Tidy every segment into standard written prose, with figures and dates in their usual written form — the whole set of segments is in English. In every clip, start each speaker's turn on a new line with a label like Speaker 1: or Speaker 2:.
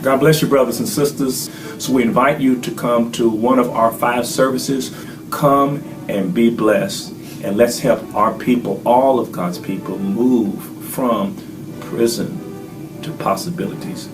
Speaker 1: God bless you, brothers and sisters. So we invite you to come to one of our 5 services. Come and be blessed. And let's help our people, all of God's people, move from prison to possibilities.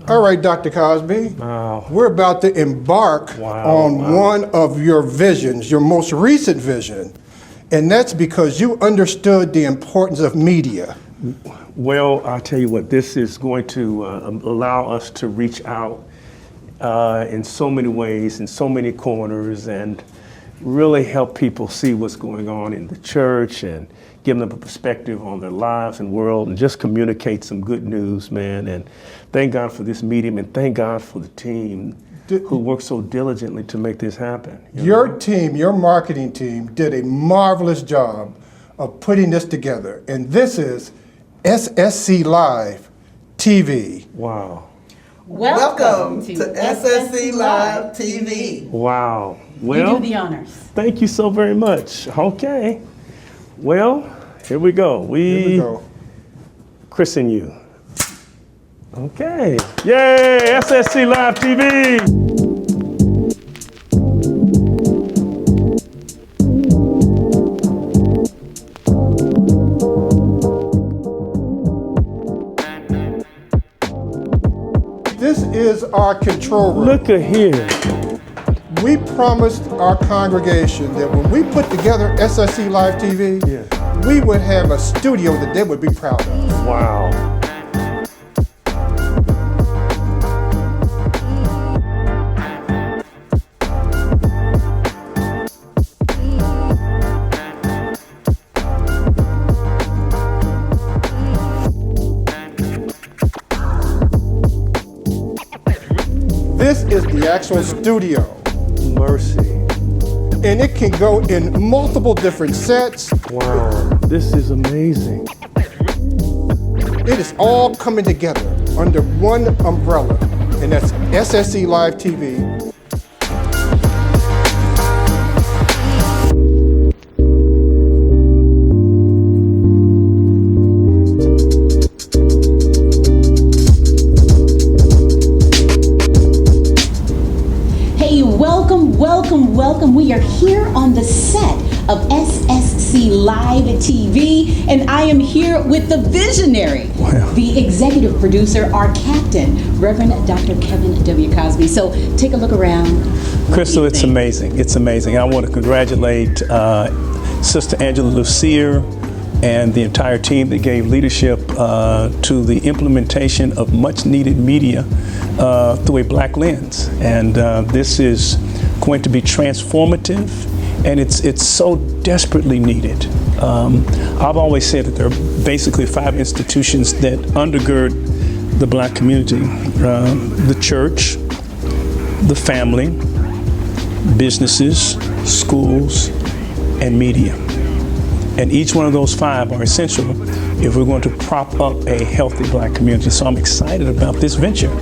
Speaker 2: All right, Dr. Cosby, we're about to embark on one of your visions, your most recent vision, and that's because you understood the importance of media.
Speaker 1: Well, I'll tell you what, this is going to allow us to reach out in so many ways, in so many corners, and really help people see what's going on in the church and give them a perspective on their lives and world, and just communicate some good news, man. And thank God for this medium, and thank God for the team who worked so diligently to make this happen.
Speaker 2: Your team, your marketing team, did a marvelous job of putting this together. And this is SSC Live TV.
Speaker 1: Wow.
Speaker 3: Welcome to SSC Live TV.
Speaker 1: Wow. Well,
Speaker 4: you do the honors.
Speaker 1: Thank you so very much. Okay. Well, here we go.
Speaker 2: Here we go.
Speaker 1: Christen you. Okay. Yay! SSC Live TV.
Speaker 2: This is our control room.
Speaker 1: Look at here.
Speaker 2: We promised our congregation that when we put together SSC Live TV, we would have a studio that they would be proud of.
Speaker 1: Wow.
Speaker 2: This is the actual studio.
Speaker 1: Mercy.
Speaker 2: And it can go in multiple different sets.
Speaker 1: Wow, this is amazing.
Speaker 2: It is all coming together under one umbrella, and that's SSC Live TV.
Speaker 4: Welcome. We are here on the set of SSC Live TV, and I am here with the visionary, the executive producer, our captain, Reverend Dr. Kevin W. Cosby. So take a look around.
Speaker 1: Crystal, it's amazing. It's amazing. I want to congratulate Sister Angela Lucier and the entire team that gave leadership to the implementation of much needed media through a Black lens. And this is going to be transformative, and it's so desperately needed. I've always said that there are basically 5 institutions that undergird the Black community: the church, the family, businesses, schools, and media. And each one of those 5 are essential if we're going to prop up a healthy Black community. So I'm excited about this venture.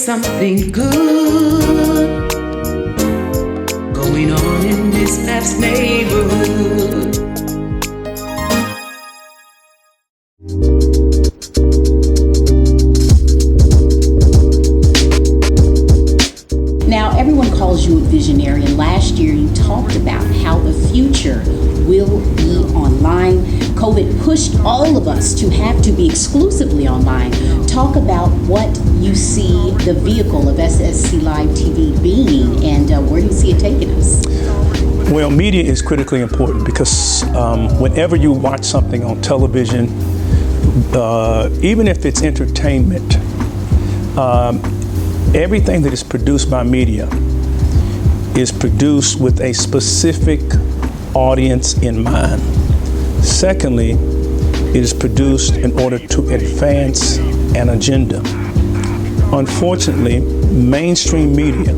Speaker 5: something good going on in this vast neighborhood.
Speaker 4: Now, everyone calls you a visionary, and last year you talked about how the future will be online. COVID pushed all of us to have to be exclusively online. Talk about what you see the vehicle of SSC Live TV being, and where do you see it taking us?
Speaker 1: Well, media is critically important because whenever you watch something on television, even if it's entertainment, everything that is produced by media is produced with a specific audience in mind. Secondly, it is produced in order to advance an agenda. Unfortunately, mainstream media,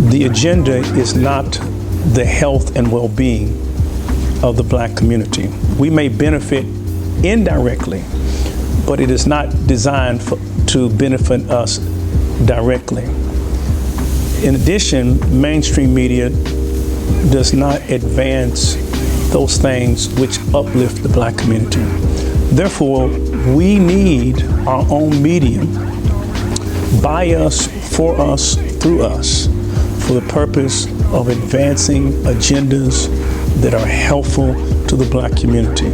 Speaker 1: the agenda is not the health and well-being of the Black community. We may benefit indirectly, but it is not designed to benefit us directly. In addition, mainstream media does not advance those things which uplift the Black community. Therefore, we need our own medium, by us, for us, through us, for the purpose of advancing agendas that are helpful to the Black community.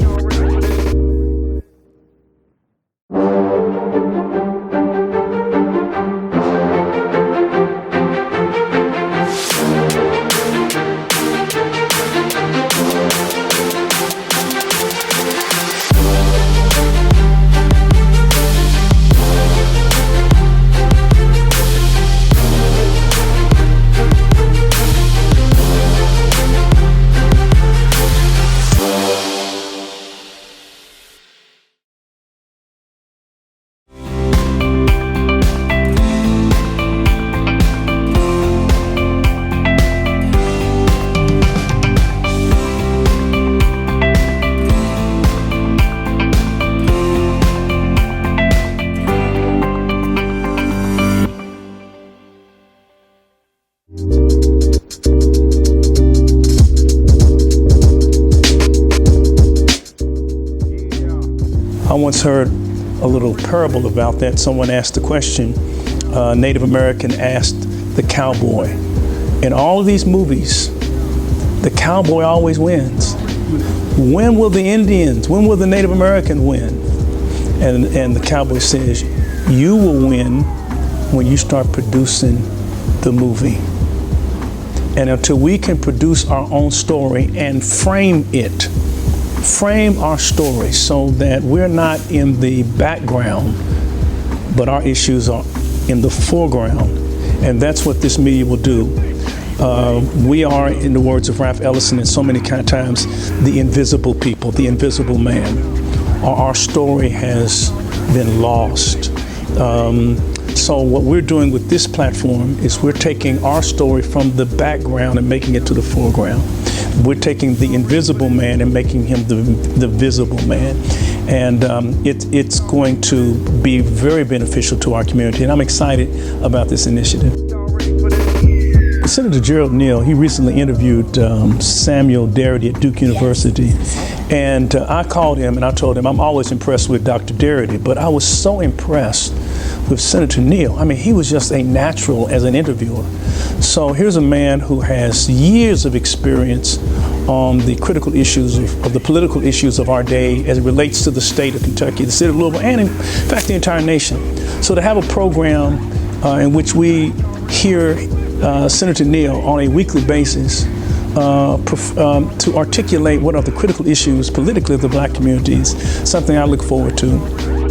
Speaker 1: I once heard a little parable about that. Someone asked the question, Native American asked the cowboy, in all of these movies, the cowboy always wins. When will the Indians, when will the Native American win? And the cowboy says, you will win when you start producing the movie. And until we can produce our own story and frame our story so that we're not in the background, but our issues are in the foreground. And that's what this media will do. We are, in the words of Ralph Ellison and so many times, the invisible people, the invisible man. Our story has been lost. So what we're doing with this platform is we're taking our story from the background and making it to the foreground. We're taking the invisible man and making him the visible man. And it's going to be very beneficial to our community. And I'm excited about this initiative. Senator Gerald Neal, he recently interviewed Samuel Darity at Duke University. And I called him and I told him I'm always impressed with Dr. Darity, but I was so impressed with Senator Neal. I mean, he was just a natural as an interviewer. So here's a man who has years of experience on the critical issues of the political issues of our day as it relates to the state of Kentucky, the city of Louisville, and in fact the entire nation. So to have a program in which we hear Senator Neal on a weekly basis to articulate what are the critical issues politically of the Black communities, something I look forward to.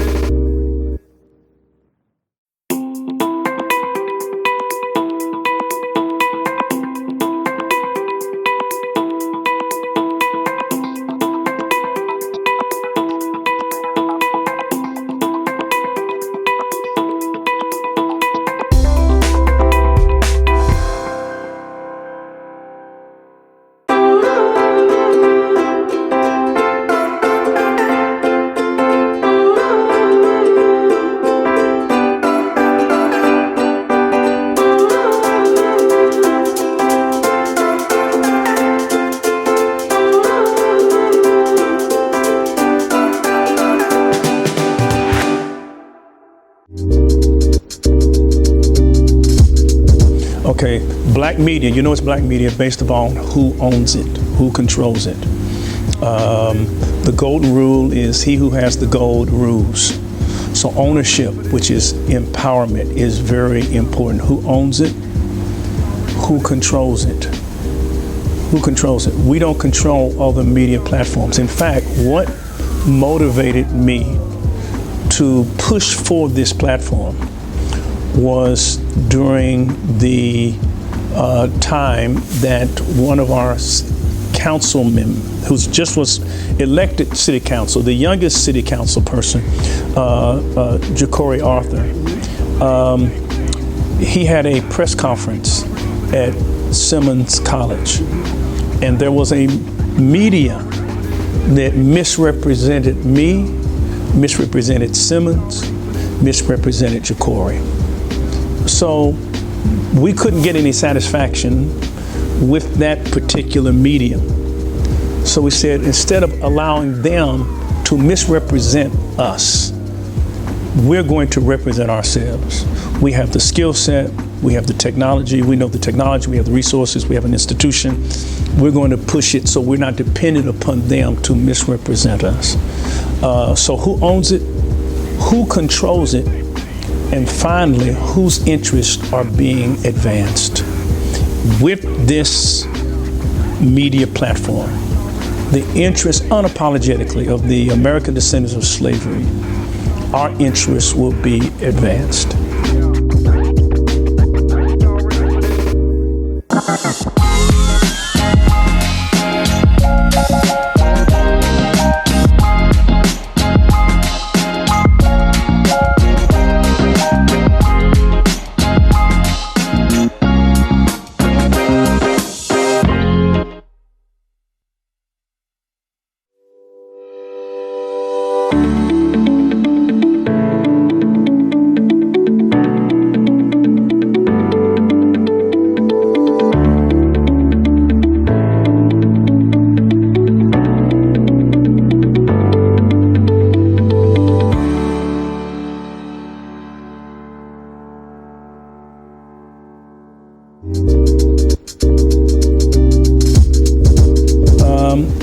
Speaker 1: Okay, black media, you know it's black media based upon who owns it, who controls it. The golden rule is he who has the gold rules. So ownership, which is empowerment, is very important. Who owns it? Who controls it? Who controls it? We don't control all the media platforms. In fact, what motivated me to push for this platform was during the time that one of our councilmen, who just was elected city council, the youngest city council person, Ja'Cory Arthur, he had a press conference at Simmons College, and there was a media that misrepresented me, misrepresented Simmons, misrepresented Ja'Cory. So we couldn't get any satisfaction with that particular medium. So we said, instead of allowing them to misrepresent us, we're going to represent ourselves. We have the skill set, we have the technology, we know the technology, we have the resources, we have an institution. We're going to push it so we're not dependent upon them to misrepresent us. So who owns it? Who controls it? And finally, whose interests are being advanced? With this media platform, the interests unapologetically of the American descendants of slavery, our interests will be advanced.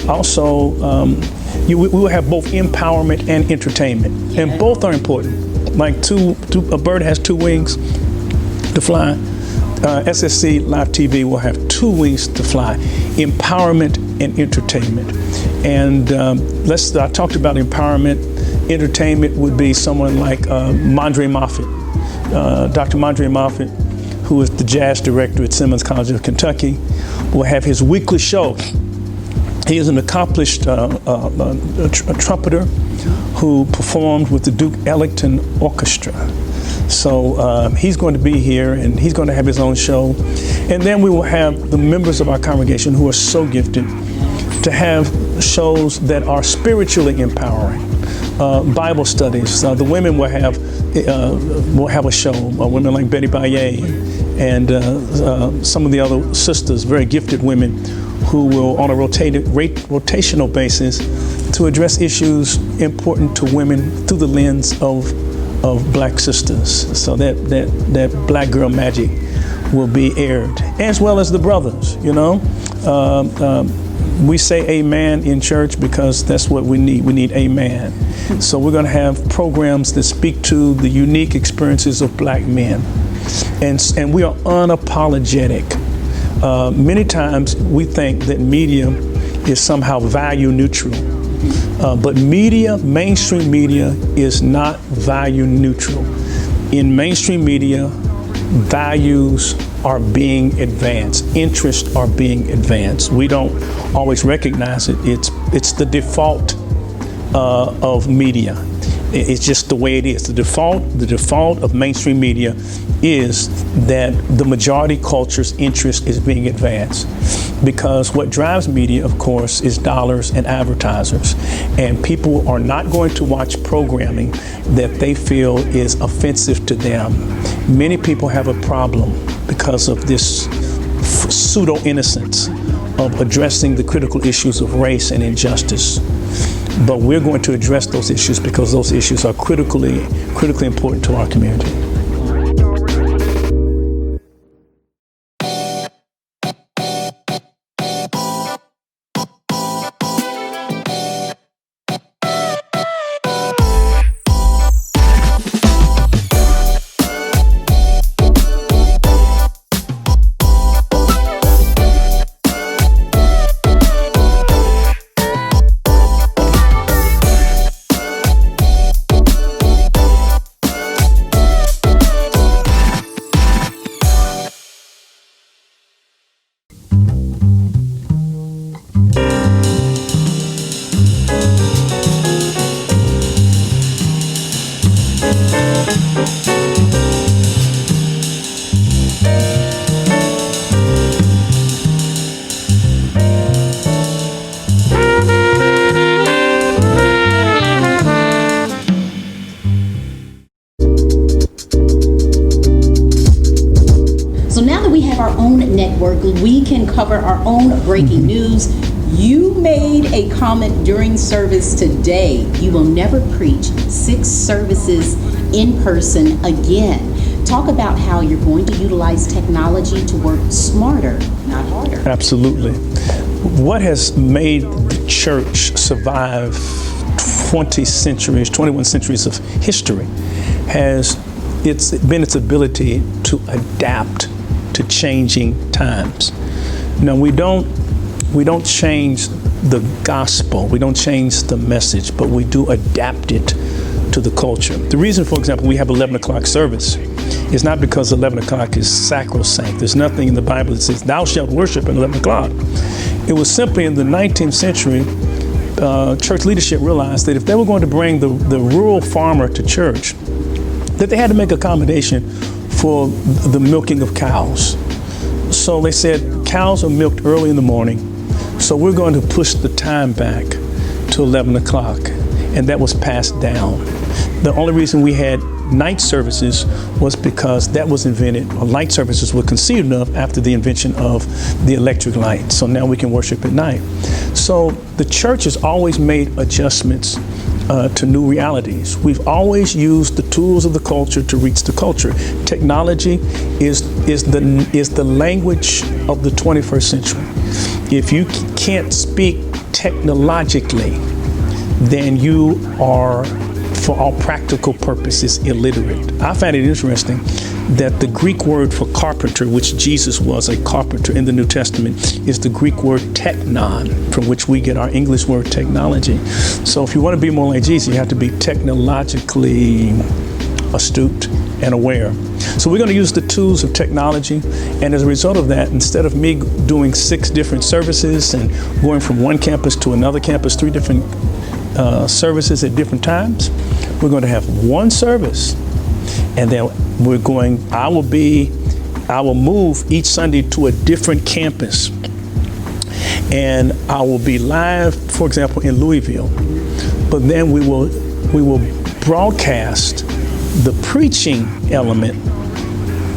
Speaker 1: Also, we will have both empowerment and entertainment, and both are important. Like a bird has two wings to fly. SSC Live TV will have two wings to fly: empowerment and entertainment. And I talked about empowerment. Entertainment would be someone like Mondre Moffitt, Dr. Mondre Moffitt, who is the jazz director at Simmons College of Kentucky, will have his weekly show. He is an accomplished trumpeter who performed with the Duke Ellington Orchestra. So he's going to be here, and he's going to have his own show. And then we will have the members of our congregation who are so gifted to have shows that are spiritually empowering. Bible studies. The women will have a show. Women like Betty Baye and some of the other sisters, very gifted women, who will, on a rotational basis, to address issues important to women through the lens of black sisters. So that black girl magic will be aired, as well as the brothers. You know, we say amen in church because that's what we need. We need amen. So we're going to have programs that speak to the unique experiences of black men, and we are unapologetic. Many times we think that media is somehow value neutral, but mainstream media is not value neutral. In mainstream media, values are being advanced, interests are being advanced. We don't always recognize it. It's the default of media. It's just the way it is. The default of mainstream media is that the majority culture's interest is being advanced, because what drives media, of course, is dollars and advertisers, and people are not going to watch programming that they feel is offensive to them. Many people have a problem because of this pseudo-innocence of addressing the critical issues of race and injustice. But we're going to address those issues because those issues are critically important to our community.
Speaker 4: network. We can cover our own breaking news. You made a comment during service today. You will never preach 6 services in person again. Talk about how you're going to utilize technology to work smarter, not harder.
Speaker 1: Absolutely. What has made the church survive 21 centuries of history has been its ability to adapt to changing times. Now, we don't change the gospel, we don't change the message, but we do adapt it to the culture. The reason, for example, we have 11 o'clock service is not because 11 o'clock is sacrosanct. There's nothing in the Bible that says, thou shalt worship at 11 o'clock. It was simply in the 19th century, church leadership realized that if they were going to bring the rural farmer to church, that they had to make accommodation for the milking of cows. So they said, cows are milked early in the morning, so we're going to push the time back to 11 o'clock. And that was passed down. The only reason we had night services was because that was invented, or light services were conceived of after the invention of the electric light. So now we can worship at night. So the church has always made adjustments to new realities. We've always used the tools of the culture to reach the culture. Technology is the language of the 21st century. If you can't speak technologically, then you are, for all practical purposes, illiterate. I find it interesting that the Greek word for carpenter, which Jesus was a carpenter in the New Testament, is the Greek word technon, from which we get our English word technology. So if you want to be more like Jesus, you have to be technologically astute and aware. So we're going to use the tools of technology, and as a result of that, instead of me doing 6 different services and going from one campus to another campus, 3 different services at different times, we're going to have one service, and then I will move each Sunday to a different campus, and I will be live, for example, in Louisville, but then we will broadcast the preaching element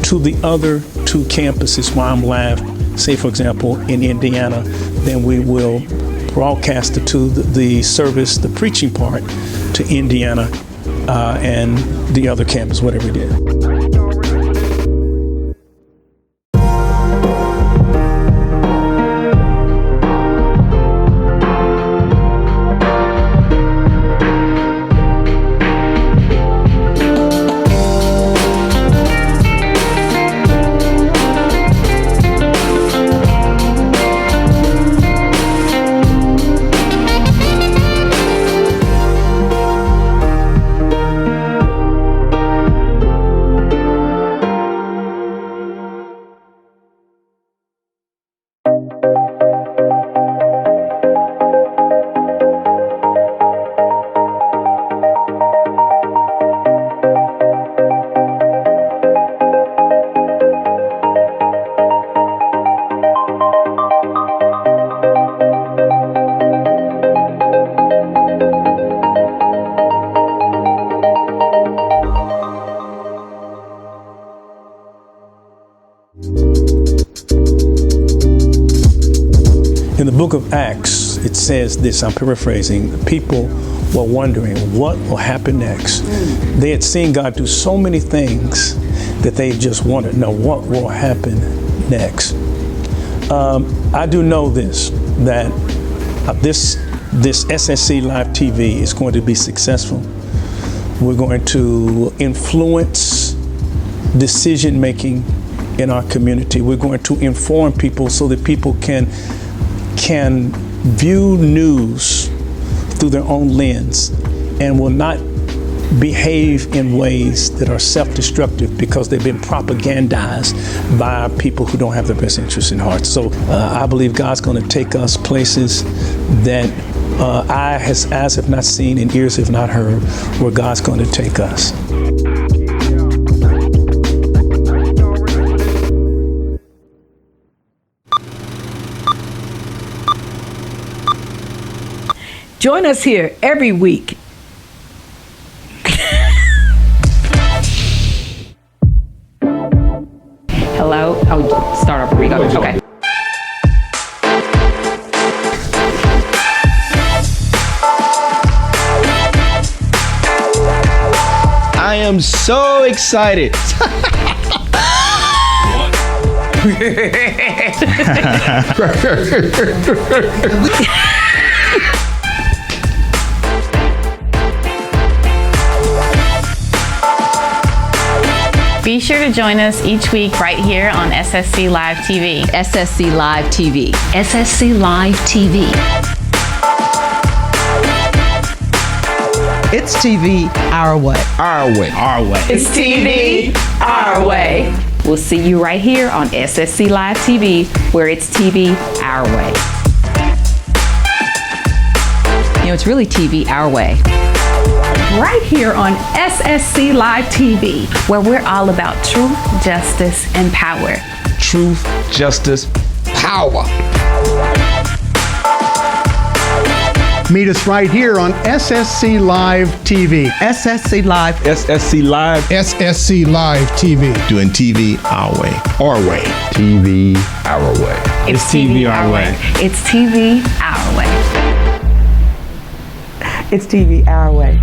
Speaker 1: to the other 2 campuses while I'm live, say for example in Indiana. Then we will broadcast the service, the preaching part, to Indiana and the other campus, whatever it is. In the book of Acts, it says this, I'm paraphrasing, people were wondering what will happen next. They had seen God do so many things that they just wondered, now what will happen next? I do know this, that this SSC Live TV is going to be successful. We're going to influence decision making in our community. We're going to inform people so that people can view news through their own lens and will not behave in ways that are self-destructive because they've been propagandized by people who don't have their best interests in heart. So I believe God's going to take us places that eyes have not seen and ears have not heard, where God's going to take us.
Speaker 6: Join us here every week.
Speaker 7: Hello. Oh, start over. We go. Okay.
Speaker 8: I am so excited.
Speaker 9: Be sure to join us each week right here on SSC Live TV.
Speaker 4: SSC Live TV. SSC Live TV.
Speaker 3: It's TV our way.
Speaker 8: Our way. Our way.
Speaker 7: It's TV our way. We'll see you right here on SSC Live TV, where it's TV our way.
Speaker 4: You know, it's really TV our way.
Speaker 6: Right here on SSC Live TV,
Speaker 7: Where we're all about truth, justice, and power.
Speaker 8: Truth, justice, power.
Speaker 10: Meet us right here on SSC Live TV.
Speaker 3: SSC Live.
Speaker 8: SSC Live.
Speaker 2: SSC Live TV.
Speaker 8: Doing TV our way. Our way.
Speaker 10: TV.
Speaker 8: Our way.
Speaker 7: It's TV our way. It's TV our way.
Speaker 3: It's TV our way.